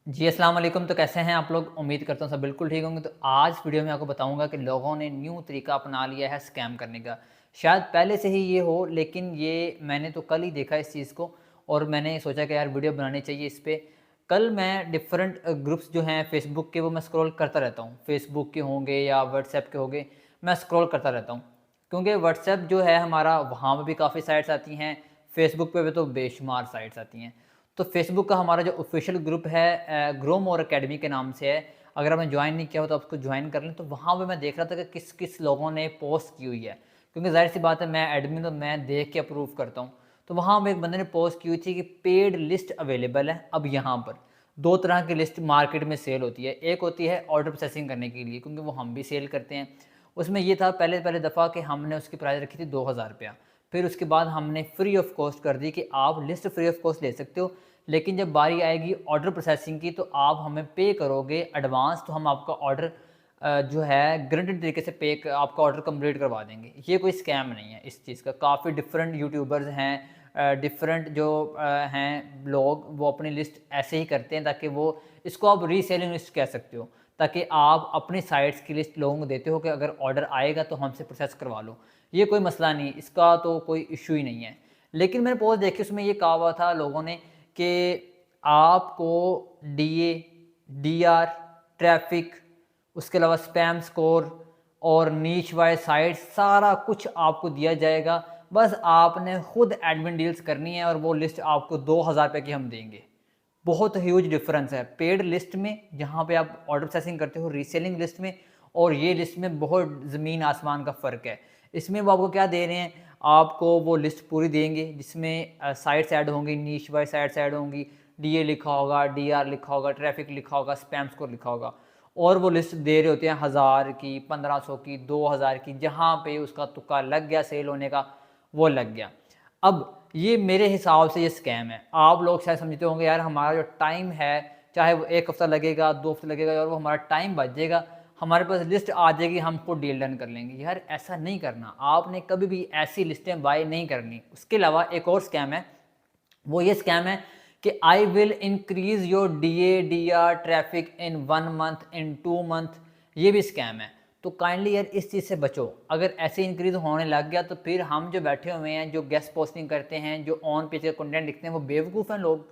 जी, अस्सलाम वालेकुम। तो कैसे हैं आप लोग? उम्मीद करता हूँ सब बिल्कुल ठीक होंगे। तो आज वीडियो में आपको बताऊँगा कि लोगों ने न्यू तरीका अपना लिया है स्कैम करने का। शायद पहले से ही ये हो, लेकिन ये मैंने तो कल ही देखा इस चीज़ को और मैंने सोचा कि यार वीडियो बनानी चाहिए इस पे। कल मैं डिफरेंट ग्रुप्स जो हैं फ़ेसबुक के, वो मैं स्क्रॉल करता रहता हूँ। फ़ेसबुक के होंगे या व्हाट्सएप के होंगे, मैं स्क्रॉल करता रहता हूँ। क्योंकि व्हाट्सएप जो है हमारा, वहाँ पे भी काफ़ी साइट्स आती हैं, फ़ेसबुक पे भी तो बेशुमार साइट्स आती हैं। तो फेसबुक का हमारा जो ऑफिशियल ग्रुप है ग्रो मोर अकेडमी के नाम से है। अगर आपने ज्वाइन नहीं किया हो तो आप उसको ज्वाइन कर लें। तो वहाँ पे मैं देख रहा था कि किस किस लोगों ने पोस्ट की हुई है, क्योंकि जाहिर सी बात है मैं एडमिन, तो मैं देख के अप्रूव करता हूँ। तो वहाँ पे एक बंदे ने पोस्ट की हुई थी कि पेड लिस्ट अवेलेबल है। अब यहाँ पर दो तरह की लिस्ट मार्केट में सेल होती है। एक होती है ऑर्डर प्रोसेसिंग करने के लिए, क्योंकि वो हम भी सेल करते हैं। उसमें ये था पहले पहले दफ़ा कि हमने उसकी प्राइस रखी थी 2000 रुपया। फिर उसके बाद हमने फ्री ऑफ कॉस्ट कर दी कि आप लिस्ट फ्री ऑफ कॉस्ट ले सकते हो, लेकिन जब बारी आएगी ऑर्डर प्रोसेसिंग की तो आप हमें पे करोगे एडवांस, तो हम आपका ऑर्डर जो है गारंटेड तरीके से आपका ऑर्डर कंप्लीट करवा देंगे। ये कोई स्कैम नहीं है इस चीज़ का। काफ़ी डिफरेंट यूट्यूबर्स हैं, डिफरेंट जो हैं लोग, वो अपनी लिस्ट ऐसे ही करते हैं ताकि वो, इसको आप रीसेलिंग लिस्ट कह सकते हो, ताकि आप अपनी साइट्स की लिस्ट लोगों को देते हो कि अगर ऑर्डर आएगा तो हमसे प्रोसेस करवा लो। ये कोई मसला नहीं, इसका तो कोई इशू ही नहीं है। लेकिन मैंने पोस्ट देखी, उसमें ये कहा हुआ था लोगों ने कि आपको डीए, डीआर, ट्रैफ़िक, उसके अलावा स्पैम स्कोर और नीश वाइज़ साइट्स, सारा कुछ आपको दिया जाएगा। बस आपने खुद एडमिन डील्स करनी है और वो लिस्ट आपको 2000 रुपए की हम देंगे। बहुत ह्यूज डिफरेंस है पेड लिस्ट में, जहाँ पे आप ऑर्डर प्रोसेसिंग करते हो, रीसेलिंग लिस्ट में, और ये लिस्ट में बहुत ज़मीन आसमान का फ़र्क है। इसमें वो आपको क्या दे रहे हैं, आपको वो लिस्ट पूरी देंगे जिसमें साइट्स ऐड होंगी, नीश वाइज साइट्स ऐड होंगी, डीए लिखा होगा, डीआर लिखा होगा, ट्रैफिक लिखा होगा, स्पैम स्कोर लिखा होगा। और वो लिस्ट दे रहे होते हैं 1000 की, 1500 की, 2000 की, जहाँ पे उसका तुक्का लग गया सेल होने का, वो लग गया। अब ये मेरे हिसाब से ये स्कैम है। आप लोग शायद समझते होंगे यार हमारा जो टाइम है, चाहे वो 1 हफ्ता लगेगा, 2 हफ्ते लगेगा, और वो हमारा टाइम बच जाएगा, हमारे पास लिस्ट आ जाएगी, हम खुद डील डन कर लेंगे। यार ऐसा नहीं करना, आपने कभी भी ऐसी लिस्टें बाय नहीं करनी। उसके अलावा एक और स्कैम है, वो ये स्कैम है कि I will increase your DA DR traffic in 1 month, in 2 month. ये भी स्कैम है। तो काइंडली यार इस चीज़ से बचो। अगर ऐसे इंक्रीज होने लग गया तो फिर हम जो बैठे हुए हैं, जो गेस्ट पोस्टिंग करते हैं, जो ऑन पेज का कंटेंट लिखते हैं, वो बेवकूफ़ हैं लोग।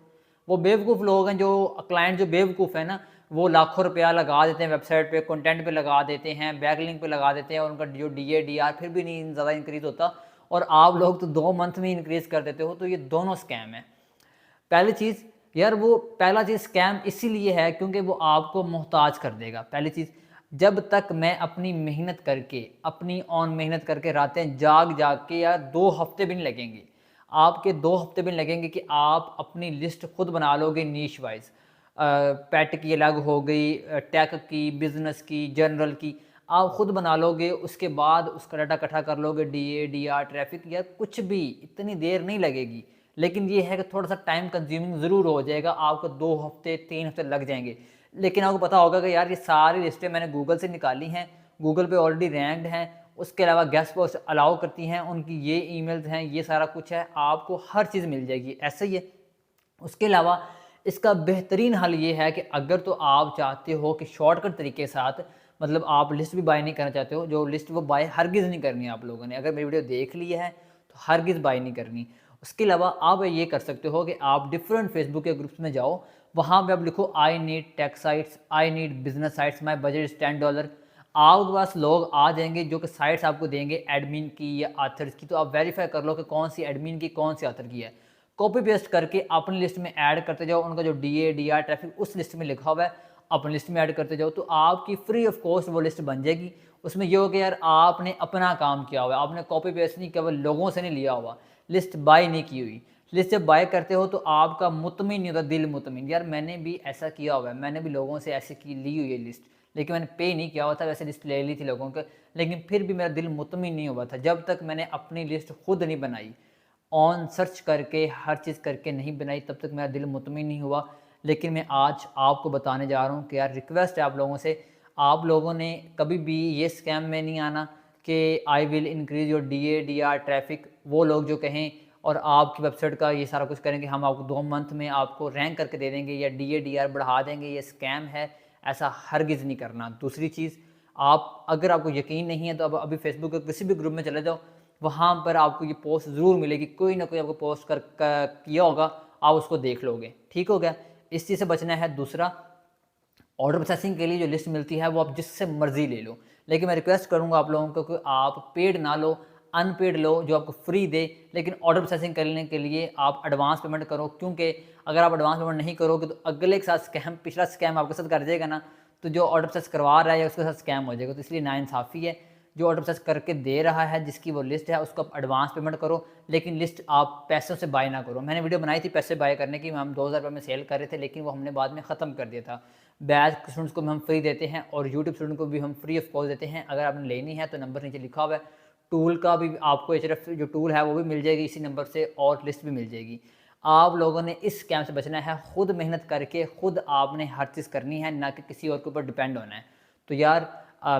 वो बेवकूफ़ लोग हैं, जो क्लाइंट जो बेवकूफ़ है ना, वो लाखों रुपया लगा देते हैं वेबसाइट पे, कंटेंट पे लगा देते हैं, बैकलिंक पे लगा देते हैं, और उनका जो डीए डीआर फिर भी नहीं ज़्यादा इंक्रीज होता, और आप लोग तो 2 मंथ में इंक्रीज कर देते हो। तो ये दोनों स्कैम है। पहली चीज़, यार वो पहला चीज़ स्कैम इसीलिए है क्योंकि वो आपको मोहताज कर देगा। पहली चीज़, जब तक मैं अपनी मेहनत करके, अपनी ऑन मेहनत करके, रातें जाग जाग के, यार 2 हफ्ते भी नहीं लगेंगे, आपके 2 हफ्ते भी नहीं लगेंगे कि आप अपनी लिस्ट खुद बना लोगे नीश वाइज। पेट की अलग हो गई, टेक की, बिजनेस की, जनरल की, आप खुद बना लोगे। उसके बाद उसका डाटा इकट्ठा कर लोगे, डीए डीआर ट्रैफिक, या कुछ भी, इतनी देर नहीं लगेगी। लेकिन ये है कि थोड़ा सा टाइम कंज्यूमिंग ज़रूर हो जाएगा, आपको 2 हफ्ते 3 हफ्ते लग जाएंगे। लेकिन आपको पता होगा कि यार ये सारी लिस्टें मैंने गूगल से निकाली हैं, गूगल पे ऑलरेडी रैंक्ड हैं। उसके अलावा गेस्ट पोस्ट अलाउ करती हैं, उनकी ये ईमेल्स हैं, ये सारा कुछ है, आपको हर चीज़ मिल जाएगी। ऐसा ही है। उसके अलावा इसका बेहतरीन हल ये है कि अगर तो आप चाहते हो कि शॉर्टकट तरीके के साथ, मतलब आप लिस्ट भी बाय नहीं करना चाहते हो, जो लिस्ट वो बाय हरगिज़ नहीं करनी है आप लोगों ने, अगर मेरी वीडियो देख ली है तो हरगिज़ बाय नहीं करनी। उसके अलावा आप ये कर सकते हो कि आप डिफरेंट फेसबुक के ग्रुप्स में जाओ, वहाँ पे आप लिखो I need tech sites, I need business sites, my budget is $10। आपके पास लोग आ जाएंगे जो कि साइट्स आपको देंगे एडमिन की या आथर्स की। तो आप वेरीफाई कर लो कि कौन सी एडमिन की, कौन सी आथर की है। कॉपी पेस्ट करके अपनी लिस्ट में ऐड करते जाओ, उनका जो डीए डीआर ट्रैफिक उस लिस्ट में लिखा हुआ है अपनी लिस्ट में ऐड करते जाओ, तो आपकी फ्री ऑफ कॉस्ट वो लिस्ट बन जाएगी। उसमें ये हो कि यार आपने अपना काम किया हुआ है, आपने कॉपी पेस्ट नहीं किया हुआ, लोगों से नहीं लिया हुआ, लिस्ट बाय नहीं की हुई। लिस्ट जब बाय करते हो तो आपका मुतमिन नहीं होता, दिल मुतमिन। यार मैंने भी ऐसा किया हुआ है, मैंने भी लोगों से ऐसे की ली हुई है लिस्ट, लेकिन मैंने पे नहीं किया हुआ था, वैसे लिस्ट ले ली थी लोगों के, लेकिन फिर भी मेरा दिल मुतमिन नहीं हुआ था जब तक मैंने अपनी लिस्ट खुद नहीं बनाई। ऑन सर्च करके हर चीज़ करके नहीं बनाई, तब तक मेरा दिल मुतमिन नहीं हुआ। लेकिन मैं आज आपको बताने जा रहा हूँ कि यार रिक्वेस्ट है आप लोगों से, आप लोगों ने कभी भी ये स्कैम में नहीं आना कि I will increase your DA DR traffic, वो लोग जो कहें और आपकी वेबसाइट का ये सारा कुछ करेंगे, हम आपको 2 मंथ में आपको रैंक करके दे देंगे या DADR बढ़ा देंगे, ये स्कैम है, ऐसा हरगिज़ नहीं करना। दूसरी चीज़, आप अगर आपको यकीन नहीं है तो अब अभी फेसबुक के किसी भी ग्रुप में चले जाओ, वहाँ पर आपको ये पोस्ट ज़रूर मिलेगी, कोई ना कोई आपको पोस्ट किया होगा, आप उसको देख लोगे। ठीक हो गया, इस चीज़ से बचना है। दूसरा, ऑर्डर प्रोसेसिंग के लिए जो लिस्ट मिलती है वो आप जिससे मर्जी ले लो, लेकिन मैं रिक्वेस्ट करूंगा आप लोगों को कि आप पेड ना लो, अनपेड लो जो आपको फ्री दे, लेकिन ऑर्डर प्रोसेसिंग करने के लिए आप एडवांस पेमेंट करो, क्योंकि अगर आप एडवांस पेमेंट नहीं करोगे तो अगले के साथ स्कैम, पिछला स्कैम आपके साथ कर जाएगा ना, तो जो ऑर्डर प्रोसेस करवा रहा है उसके साथ स्कैम हो जाएगा। तो इसलिए नाइंसाफ़ी है, जो ऑर्डर प्रोसेस करके दे रहा है जिसकी वो लिस्ट है उसको आप एडवांस पेमेंट करो, लेकिन लिस्ट आप पैसों से बाय ना करो। मैंने वीडियो बनाई थी पैसे बाय करने की, हम 2000 रुपये में सेल कर रहे थे, लेकिन वो हमने बाद में ख़त्म कर दिया था। बैच स्टूडेंट्स को भी हम फ्री देते हैं और यूट्यूब स्टूडेंट को भी हम फ्री ऑफ कॉस्ट देते हैं। अगर आपने लेनी है तो नंबर नीचे लिखा हुआ है, टूल का भी आपको HRF जो टूल है वो भी मिल जाएगी इसी नंबर से, और लिस्ट भी मिल जाएगी। आप लोगों ने इस स्कैम से बचना है, खुद मेहनत करके खुद आपने हर चीज़ करनी है, ना कि किसी और के ऊपर डिपेंड होना है। तो यार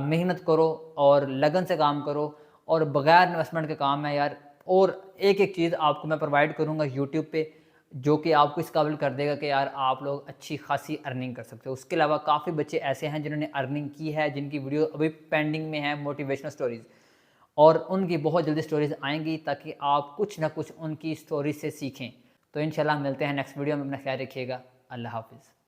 मेहनत करो और लगन से काम करो, और बगैर इन्वेस्टमेंट के काम है यार। और एक एक चीज़ आपको मैं प्रोवाइड करूँगा यूट्यूब पे, जो कि आपको इस काबिल कर देगा कि यार आप लोग अच्छी खासी अर्निंग कर सकते हो। उसके अलावा काफ़ी बच्चे ऐसे हैं जिन्होंने अर्निंग की है, जिनकी वीडियो अभी पेंडिंग में है, मोटिवेशनल स्टोरीज़, और उनकी बहुत जल्दी स्टोरीज़ आएंगी ताकि आप कुछ ना कुछ उनकी स्टोरी से सीखें। तो इंशाल्लाह मिलते हैं नेक्स्ट वीडियो में, अपना ख्याल रखिएगा। अल्लाह हाफ़िज़।